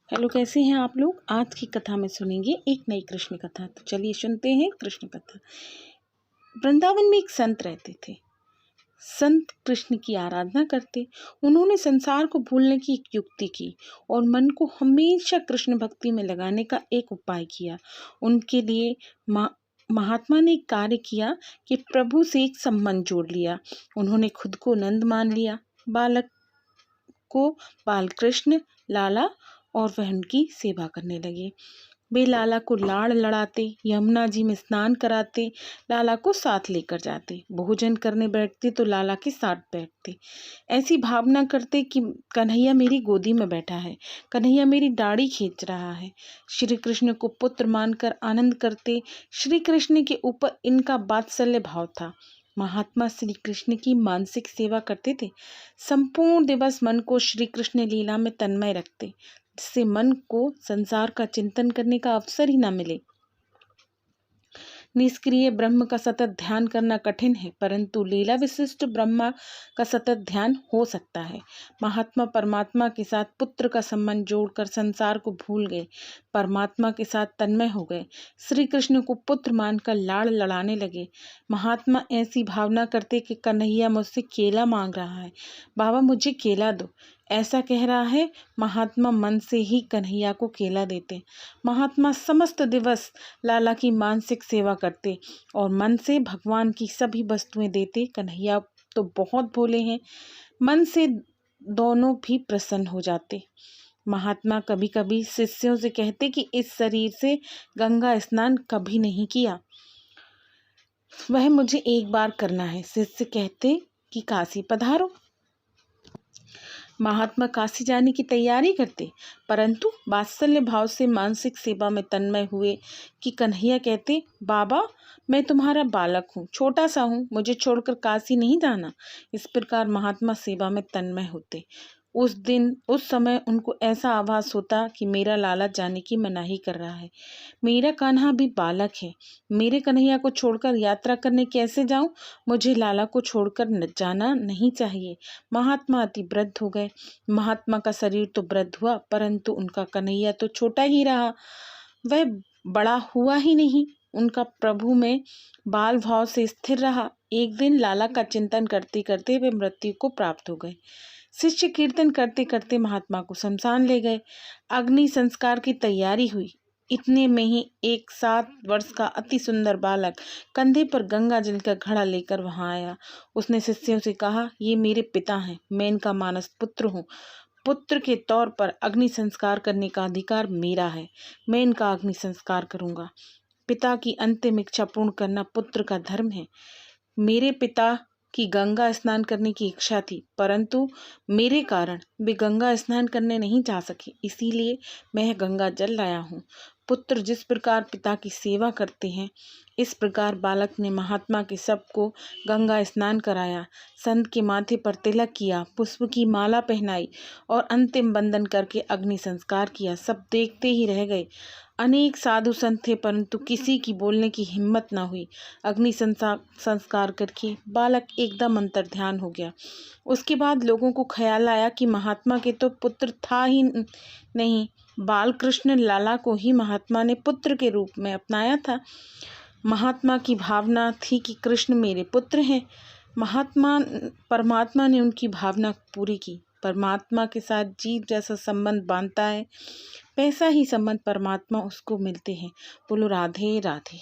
Hello, कैसे हैं आप लोग। आज की कथा में सुनेंगे एक नई कृष्ण कथा। तो चलिए सुनते हैं कृष्ण कथा। वृंदावन में एक संत रहते थे। संत कृष्ण की आराधना करते। उन्होंने संसार को भूलने की एक युक्ति की और मन को हमेशा कृष्ण भक्ति में लगाने का एक उपाय किया। उनके लिए महात्मा ने एक कार्य किया कि प्रभु से एक संबंध जोड़ लिया। उन्होंने खुद को नंद मान लिया, बालक को बालकृष्ण लाला, और वह उनकी सेवा करने लगे। वे लाला को लाड़ लड़ाते, यमुना जी में स्नान कराते, लाला को साथ लेकर जाते, भोजन करने बैठते तो लाला के साथ बैठते। ऐसी भावना करते कि कन्हैया मेरी गोदी में बैठा है, कन्हैया मेरी दाढ़ी खींच रहा है। श्री कृष्ण को पुत्र मानकर आनंद करते। श्री कृष्ण के ऊपर इनका वात्सल्य भाव था। महात्मा श्री कृष्ण की मानसिक सेवा करते थे। संपूर्ण दिवस मन को श्री कृष्ण लीला में तन्मय रखते, जिससे मन को संसार का चिंतन करने का अवसर ही ना मिले। निष्क्रिय ब्रह्म का सतत ध्यान करना कठिन है, परंतु लीला विशिष्ट ब्रह्मा का सतत ध्यान हो सकता है। महात्मा परमात्मा के साथ पुत्र का संबंध जोड़कर संसार को भूल गए, परमात्मा के साथ तन्मय हो गए। श्री कृष्ण को पुत्र मानकर लाड़ लड़ाने लगे। महात्मा ऐसी भावना करते कि कन्हैया मुझसे केला मांग रहा है, बाबा मुझे केला दो, ऐसा कह रहा है। महात्मा मन से ही कन्हैया को केला देते। महात्मा समस्त दिवस लाला की मानसिक सेवा करते और मन से भगवान की सभी वस्तुएं देते। कन्हैया तो बहुत भोले हैं, मन से दोनों भी प्रसन्न हो जाते। महात्मा कभी कभी शिष्यों से कहते कि इस शरीर से गंगा स्नान कभी नहीं किया, वह मुझे एक बार करना है। शिष्य कहते कि काशी पधारो। महात्मा काशी जाने की तैयारी करते, परंतु वात्सल्य भाव से मानसिक सेवा में तन्मय हुए कि कन्हैया कहते, बाबा मैं तुम्हारा बालक हूँ, छोटा सा हूँ, मुझे छोड़कर काशी नहीं जाना। इस प्रकार महात्मा सेवा में तन्मय होते। उस समय उनको ऐसा आभास होता कि मेरा लाला जाने की मनाही कर रहा है, मेरा कान्हा भी बालक है, मेरे कन्हैया को छोड़कर यात्रा करने कैसे जाऊं, मुझे लाला को छोड़कर जाना नहीं चाहिए। महात्मा अति वृद्ध हो गए। महात्मा का शरीर तो वृद्ध हुआ, परंतु उनका कन्हैया तो छोटा ही रहा, वह बड़ा हुआ ही नहीं। उनका प्रभु में बाल भाव से स्थिर रहा। एक दिन लाला का चिंतन करते करते वे मृत्यु को प्राप्त हो गए। शिष्य कीर्तन करते करते महात्मा को शमशान ले गए। अग्नि संस्कार की तैयारी हुई। इतने में ही एक 7 वर्ष का अति सुंदर बालक कंधे पर गंगा जल का घड़ा लेकर वहां आया। उसने शिष्यों से कहा, ये मेरे पिता हैं, मैं इनका मानस पुत्र हूँ। पुत्र के तौर पर अग्नि संस्कार करने का अधिकार मेरा है, मैं इनका अग्नि संस्कार करूंगा। पिता की अंतिम इच्छा पूर्ण करना पुत्र का धर्म है। मेरे पिता की गंगा स्नान करने की इच्छा थी, परंतु मेरे कारण वे गंगा स्नान करने नहीं जा सके, इसीलिए मैं गंगा जल लाया हूँ। पुत्र जिस प्रकार पिता की सेवा करते हैं, इस प्रकार बालक ने महात्मा के सबको गंगा स्नान कराया, संत के माथे पर तिलक किया, पुष्प की माला पहनाई और अंतिम बंदन करके अग्नि संस्कार किया। सब देखते ही रह गए। अनेक साधु संत थे, परंतु किसी की बोलने की हिम्मत न हुई। अग्नि संस्कार करके बालक एकदम अंतर ध्यान हो गया। उसके बाद लोगों को ख्याल आया कि महात्मा के तो पुत्र था ही नहीं, बालकृष्ण लाला को ही महात्मा ने पुत्र के रूप में अपनाया था। महात्मा की भावना थी कि कृष्ण मेरे पुत्र हैं। परमात्मा ने उनकी भावना पूरी की। परमात्मा के साथ जीव जैसा संबंध बांधता है, वैसा ही संबंध परमात्मा उसको मिलते हैं। बोलो राधे राधे।